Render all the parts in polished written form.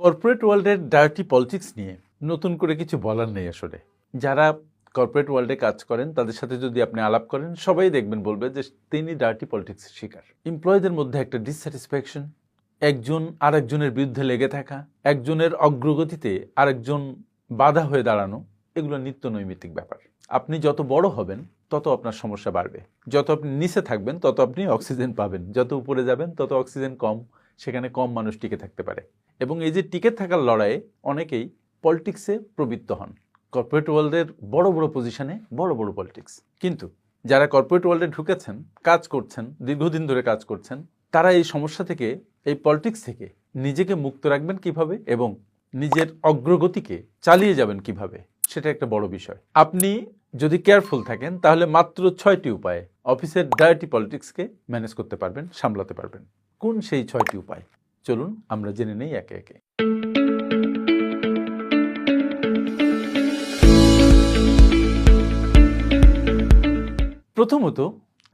Corporate ওয়ার্ল্ডের dirty politics নিয়ে নতুন করে কিছু বলার নেই আসলে। যারা কর্পোরেট ওয়ার্ল্ডে কাজ করেন তাদের সাথে যদি আপনি আলাপ করেন, সবাই দেখবেন বলবে যে তিনি ডার্টি পলিটিক্সের শিকার। এমপ্লয়ীদের মধ্যে একটা ডিসস্যাটিসফ্যাকশন, একজন আরেকজনের বিরুদ্ধে লেগে থাকা, একজনের অগ্রগতিতে আরেকজন বাধা হয়ে দাঁড়ানো, এগুলো নিত্য নৈমিত্তিক ব্যাপার। আপনি যত বড় হবেন তত আপনার সমস্যা বাড়বে, যত আপনি নিচে থাকবেন তত আপনি অক্সিজেন পাবেন, যত উপরে যাবেন তত অক্সিজেন কম, সেখানে কম মানুষ টিকে থাকতে পারে। এবং এই যে টিকে থাকার লড়াইয়ে অনেকেই পলিটিক্সে প্রবৃত্ত হন। কর্পোরেট ওয়ার্ল্ডের বড় বড় পজিশনে বড় বড় পলিটিক্স। কিন্তু যারা কর্পোরেট ওয়ার্ল্ডে ঢুকেছেন, কাজ করছেন, দীর্ঘদিন ধরে কাজ করছেন, তারা এই সমস্যা থেকে, এই পলিটিক্স থেকে নিজেকে মুক্ত রাখবেন কিভাবে এবং নিজের অগ্রগতিকে চালিয়ে যাবেন কিভাবে, সেটা একটা বড় বিষয়। আপনি যদি কেয়ারফুল থাকেন তাহলে মাত্র 6টি উপায়ে অফিসের ডার্টি পলিটিক্সকে ম্যানেজ করতে পারবেন, সামলাতে পারবেন। কোন সেই 6টি উপায়? চলুন আমরা জেনে নেই একে একে। প্রথমত,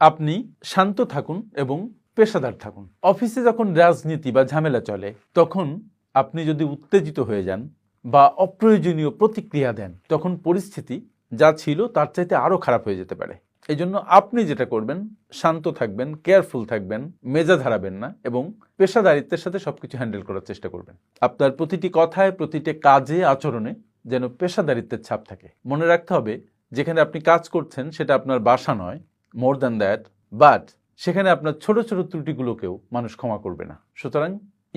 আপনি শান্ত থাকুন এবং পেশাদার থাকুন। অফিসে যখন রাজনীতি বা ঝামেলা চলে, তখন আপনি যদি উত্তেজিত হয়ে যান বা অপ্রয়োজনীয় প্রতিক্রিয়া দেন, তখন পরিস্থিতি যা ছিল তার চাইতে আরও খারাপ হয়ে যেতে পারে। এই জন্য আপনি যেটা করবেন, শান্ত থাকবেন, কেয়ারফুল থাকবেন, মেজাজ হারাবেন না এবং পেশাদারিত্বের সাথে সবকিছু হ্যান্ডেল করার চেষ্টা করবেন। আপনার প্রতিটি কথায়, প্রতিটি কাজে, আচরণে যেন পেশাদারিত্বের ছাপ থাকে। মনে রাখতে হবে, যেখানে আপনি কাজ করছেন সেটা আপনার বাসা নয়, মোর দ্যান দ্যাট, বাট সেখানে আপনার ছোট ছোট ত্রুটিগুলোকেও মানুষ ক্ষমা করবে না। সুতরাং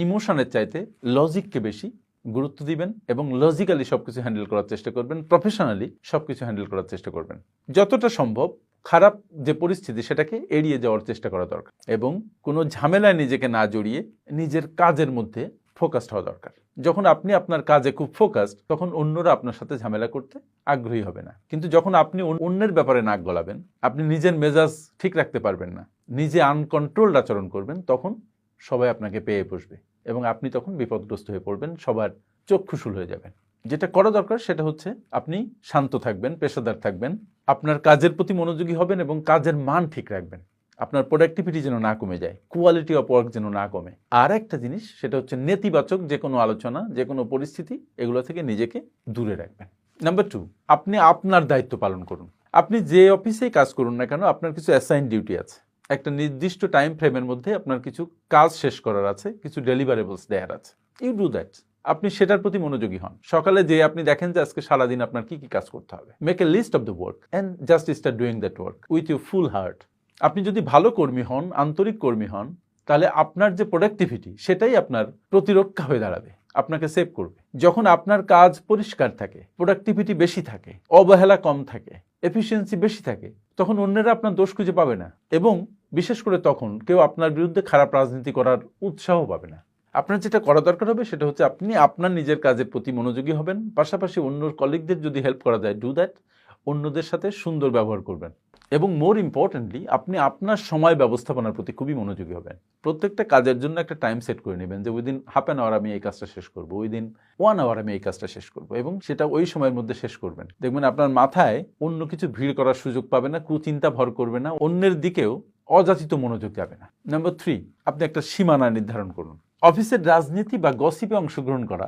ইমোশনের চাইতে লজিককে বেশি গুরুত্ব দিবেন এবং লজিক্যালি সবকিছু হ্যান্ডেল করার চেষ্টা করবেন, প্রফেশনালি সবকিছু হ্যান্ডেল করার চেষ্টা করবেন। যতটা সম্ভব খারাপ যে পরিস্থিতি সেটাকে এড়িয়ে যাওয়ার চেষ্টা করা দরকার এবং কোনো ঝামেলায় নিজেকে না জড়িয়ে নিজের কাজের মধ্যে ফোকাসড হওয়া দরকার। যখন আপনি আপনার কাজে খুব ফোকাসড, তখন অন্যরা আপনার সাথে ঝামেলা করতে আগ্রহী হবে না। কিন্তু যখন আপনি অন্যের ব্যাপারে নাক গলাবেন, আপনি নিজের মেজাজ ঠিক রাখতে পারবেন না, নিজে আনকন্ট্রোলড আচরণ করবেন, তখন সবাই আপনাকে পেয়ে বসবে এবং আপনি তখন বিপদগ্রস্ত হয়ে পড়বেন, সবার চক্ষুশূল হয়ে যাবেন। যেটা করা দরকার সেটা হচ্ছে আপনি শান্ত থাকবেন, পেশাদার থাকবেন, আপনার কাজের প্রতি মনোযোগী হবেন এবং কাজের মান ঠিক রাখবেন। আপনার প্রোডাক্টিভিটি যেন না কমে যায়, কোয়ালিটি অফ ওয়ার্ক যেন না কমে। আর একটা জিনিস, সেটা হচ্ছে নেতিবাচক যে কোনো আলোচনা, যে কোনো পরিস্থিতি, এগুলো থেকে নিজেকে দূরে রাখবেন। নাম্বার 2, আপনি আপনার দায়িত্ব পালন করুন। আপনি যে অফিসেই কাজ করুন না কেন, আপনার কিছু অ্যাসাইন ডিউটি আছে। একটা নির্দিষ্ট টাইম ফ্রেমের মধ্যে আপনার কিছু কাজ শেষ করার আছে, কিছু ডেলিভারেবলস দেওয়ার আছে। You do that. আপনি সেটার প্রতি মনোযোগী হন। সকালে যে আপনি দেখেন যে আজকে সারাদিন আপনার কি কি কাজ করতে হবে, make a list of the work and just start doing that work with your full heart. আপনি যদি ভালো কর্মী হন, আন্তরিক কর্মী হন, তাহলে আপনার যে প্রোডাক্টিভিটি সেটাই আপনার প্রতিরক্ষা হয়ে দাঁড়াবে, আপনাকে সেভ করবে। যখন আপনার কাজ পরিষ্কার থাকে, প্রোডাক্টিভিটি বেশি থাকে, অবহেলা কম থাকে, এফিসিয়েন্সি বেশি থাকে, তখন অন্যরা আপনার দোষ খুঁজে পাবে না এবং বিশেষ করে তখন কেউ আপনার বিরুদ্ধে খারাপ রাজনীতি করার উৎসাহ পাবে না। আপনার যেটা করা দরকার হবে সেটা হচ্ছে আপনি আপনার নিজের কাজের প্রতি মনোযোগী হবেন, পাশাপাশি অন্য কলিগদের যদি হেল্প করা যায়, ডু দ্যাট। অন্যদের সাথে সুন্দর ব্যবহার করবেন এবং মোর ইম্পর্টেন্টলি আপনি আপনার সময় ব্যবস্থাপনার প্রতি খুবই মনোযোগী হবেন। প্রত্যেকটা কাজের জন্য একটা টাইম সেট করে নেবেন যে উইদিন হাফ অ্যান আওয়ার আমি এই কাজটা শেষ করবো, উইদিন 1 আওয়ার আমি এই কাজটা শেষ করবো এবং সেটা ওই সময়ের মধ্যে শেষ করবেন। দেখবেন আপনার মাথায় অন্য কিছু ভিড় করার সুযোগ পাবে না, কুচিন্তা ভর করবে না, অন্যের দিকেও অযাচিত মনোযোগ যাবে না। নাম্বার 3, আপনি একটা সীমানা নির্ধারণ করুন। অফিসের রাজনীতি বা গসিপে অংশগ্রহণ করা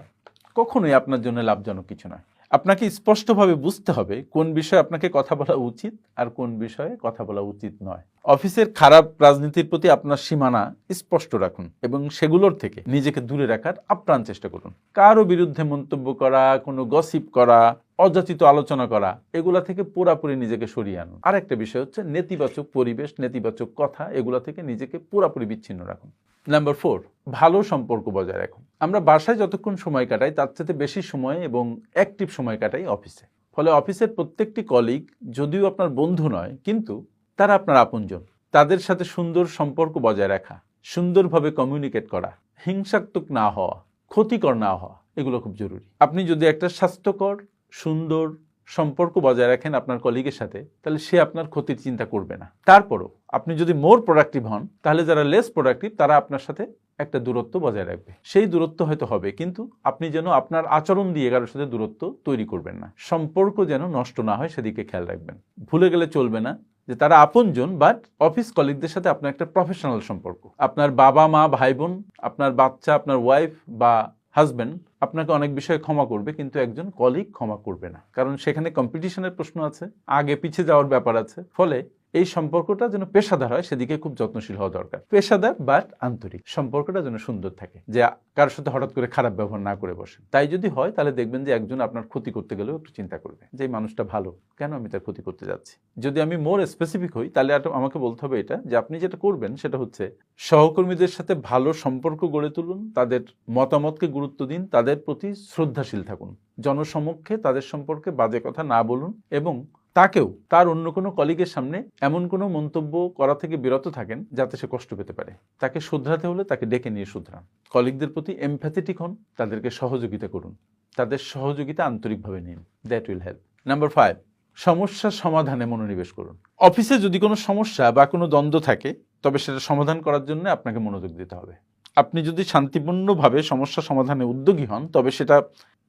কখনোই আপনার জন্য লাভজনক কিছু নয়। আপনাকে স্পষ্টভাবে বুঝতে হবে কোন বিষয়ে আপনাকে কথা বলা উচিত আর কোন বিষয়ে কথা বলা উচিত নয়। অফিসের খারাপ রাজনীতির প্রতি আপনার সীমানা স্পষ্ট রাখুন এবং সেগুলোর থেকে নিজেকে দূরে রাখার আপ্রাণ চেষ্টা করুন। কারো বিরুদ্ধে মন্তব্য করা, কোনো গসিপ করা, অযাচিত আলোচনা করা, এগুলা থেকে পুরাপুরি নিজেকে সরিয়ে আনুন। আর একটা বিষয় হচ্ছে নেতিবাচক পরিবেশ, নেতিবাচক কথা, এগুলা থেকে নিজেকে পুরাপুরি বিচ্ছিন্ন রাখুন। নাম্বার 4, ভালো সম্পর্ক বজায় রাখুন। আমরা বাসায় যতক্ষণ সময় কাটাই তার চেয়ে বেশি সময় এবং অ্যাক্টিভ সময় কাটাই অফিসে। ফলে অফিসের প্রত্যেকটি কলিগ যদিও আপনার বন্ধু নয়, কিন্তু তারা আপনার আপনজন। তাদের সাথে সুন্দর সম্পর্ক বজায় রাখা, সুন্দরভাবে কমিউনিকেট করা, হিংসাত্মক না হওয়া, ক্ষতিকর না হওয়া, এগুলো খুব জরুরি। আপনি যদি একটা স্বাস্থ্যকর, সুন্দর সম্পর্ক বজায় রাখেন আপনার কলিগের সাথে, তাহলে সে আপনার ক্ষতির চিন্তা করবে না। তারপরও আপনি যদি মোর প্রোডাক্টিভ হন, তাহলে যারা লেস প্রোডাক্টিভ তারা আপনার সাথে একটা দূরত্ব বজায় রাখবে। সেই দূরত্ব হয়তো হবে, কিন্তু আপনি যেন আপনার আচরণ দিয়ে কারোর সাথে দূরত্ব তৈরি করবেন না। সম্পর্ক যেন নষ্ট না হয় সেদিকে খেয়াল রাখবেন। ভুলে গেলে চলবে না যে তারা আপনজন, বাট অফিস কলিগদের সাথে আপনার একটা প্রফেশনাল সম্পর্ক। আপনার বাবা মা, ভাই বোন, আপনার বাচ্চা, আপনার ওয়াইফ বা হাজব্যান্ড আপনাকে অনেক বিষয়ে ক্ষমা করবে, কিন্তু একজন কলিগ ক্ষমা করবে না, কারণ সেখানে কম্পিটিশনের প্রশ্ন আছে, আগে পিছিয়ে যাওয়ার ব্যাপার আছে। ফলে এই সম্পর্কটা যেন পেশাদার হয় সেদিকে খুব যত্নশীল হওয়া দরকার। পেশাদার বাট আন্তরিক, সম্পর্কটা যেন সুন্দর থাকে, যে কারোর সাথে হঠাৎ করে খারাপ ব্যবহার না করে বসেন। তাই যদি হয় তাহলে দেখবেন যে একজন আপনার ক্ষতি করতে গেলেও একটু চিন্তা করবে যে এই মানুষটা ভালো, কেন আমি তার ক্ষতি করতে যাচ্ছি। যদি আমি মোর স্পেসিফিক হই তাহলে আমাকে বলতে হবে এটা, যে আপনি যেটা করবেন সেটা হচ্ছে সহকর্মীদের সাথে ভালো সম্পর্ক গড়ে তুলুন, তাদের মতামতকে গুরুত্ব দিন, তাদের প্রতি শ্রদ্ধাশীল থাকুন, জনসমক্ষে তাদের সম্পর্কে বাজে কথা না বলুন, এবং তাকেও তার অন্য কোনো কলিগের সামনে এমন কোনো মন্তব্য করা থেকে বিরত থাকেন যাতে সে কষ্ট পেতে পারে। তাকে শুধরাতে হলে তাকে ডেকে নিয়ে শুধরান। কলিগদের প্রতি এমপ্যাথেটিক হন, তাদেরকে সহযোগিতা করুন, তাদের সহযোগিতা আন্তরিকভাবে নিন। That will help. নাম্বার 5, সমস্যার সমাধানে মনোনিবেশ করুন। অফিসে যদি কোনো সমস্যা বা কোনো দ্বন্দ্ব থাকে তবে সেটা সমাধান করার জন্য আপনাকে মনোযোগ দিতে হবে। আপনি যদি শান্তিপূর্ণভাবে সমস্যা সমাধানে উদ্যোগী হন তবে সেটা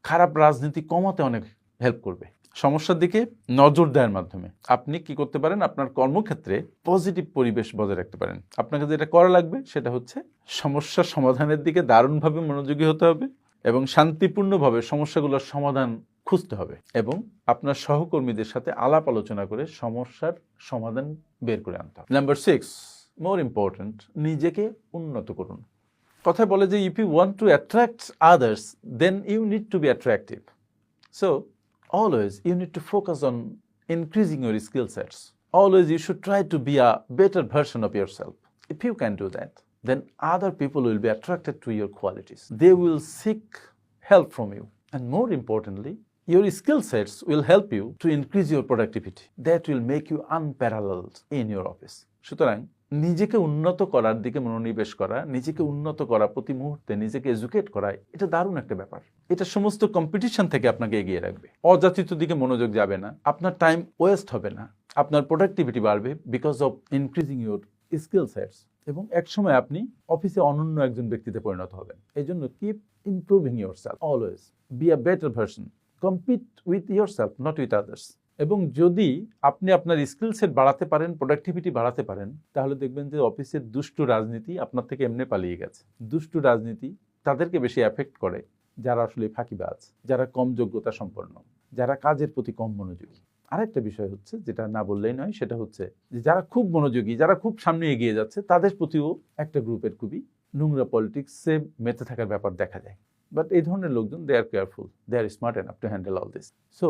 খারাপ রাজনীতি কমাতে অনেক হেল্প করবে। সমস্যার দিকে নজর দেওয়ার মাধ্যমে আপনি কি করতে পারেন, আপনার কর্মক্ষেত্রে পজিটিভ পরিবেশ বজায় রাখতে পারেন। আপনাকে যেটা করা লাগবে সেটা হচ্ছে সমস্যা সমাধানের দিকে দারুণভাবে মনোযোগী হতে হবে এবং শান্তিপূর্ণভাবে সমস্যাগুলোর সমাধান খুঁজতে হবে, এবং আপনার সহকর্মীদের সাথে আলাপ আলোচনা করে সমস্যার সমাধান বের করে আনতে হবে। নাম্বার 6, মোর ইম্পর্ট্যান্ট, নিজেকে উন্নত করুন। কথায় বলে যে if you want to attract others then you need to be attractive. So always you need to focus on increasing your skill sets. Always you should try to be a better version of yourself. If you can do that, then other people will be attracted to your qualities. They will seek help from you. And more importantly, your skill sets will help you to increase your productivity. That will make you unparalleled in your office. সুতরাং নিজেকে উন্নত করার দিকে মনোনিবেশ করা, নিজেকে উন্নত করা, প্রতি মুহূর্তে নিজেকে এডুকেট করা, এটা দারুণ একটা ব্যাপার। এটা সমস্ত কম্পিটিশন থেকে আপনাকে এগিয়ে রাখবে। অযাচিত দিকে মনোযোগ যাবে না, আপনার টাইম ওয়েস্ট হবে না, আপনার প্রোডাক্টিভিটি বাড়বে because of increasing your skill sets, এবং একসময় আপনি অফিসে অনন্য একজন ব্যক্তিতে পরিণত হবেন। এই জন্য keep improving yourself, always be a better version, compete with yourself, not with others. এবং যদি আপনি আপনার স্কিল সেট বাড়াতে পারেন, প্রোডাক্টিভিটি বাড়াতে পারেন, তাহলে দেখবেন যে অফিসের দুষ্টু রাজনীতি আপনার থেকে এমনি পালিয়ে গেছে। দুষ্টু রাজনীতি তাদেরকে বেশি এফেক্ট করে যারা আসলে ফাঁকিবাজ, যারা কম যোগ্যতা সম্পন্ন, যারা কাজের প্রতি কম মনোযোগী। আরেকটা বিষয় হচ্ছে, যেটা না বললেই নয়, সেটা হচ্ছে যে যারা খুব মনোযোগী, যারা খুব সামনে এগিয়ে যাচ্ছে, তাদের প্রতিও একটা গ্রুপের খুবই নোংরা পলিটিক্সে মেতে থাকার ব্যাপার দেখা যায়। বাট এই ধরনের লোকজন they are careful, they are smart enough to handle all this. So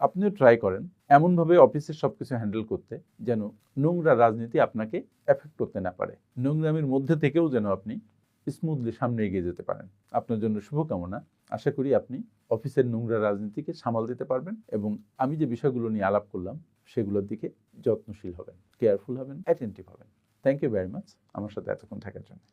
আপনিও ট্রাই করেন এমনভাবে অফিসের সবকিছু হ্যান্ডেল করতে যেন নোংরা রাজনীতি আপনাকে এফেক্ট করতে না পারে। নোংরামির মধ্যে থেকেও যেন আপনি স্মুথলি সামনে এগিয়ে যেতে পারেন। আপনার জন্য শুভকামনা। আশা করি আপনি অফিসের নোংরা রাজনীতিকে সামাল দিতে পারবেন, এবং আমি যে বিষয়গুলো নিয়ে আলাপ করলাম সেগুলোর দিকে যত্নশীল হবেন, কেয়ারফুল হবেন, অ্যাটেন্টিভ হবেন। থ্যাংক ইউ ভেরি মাচ আমার সাথে এতক্ষণ থাকার জন্য।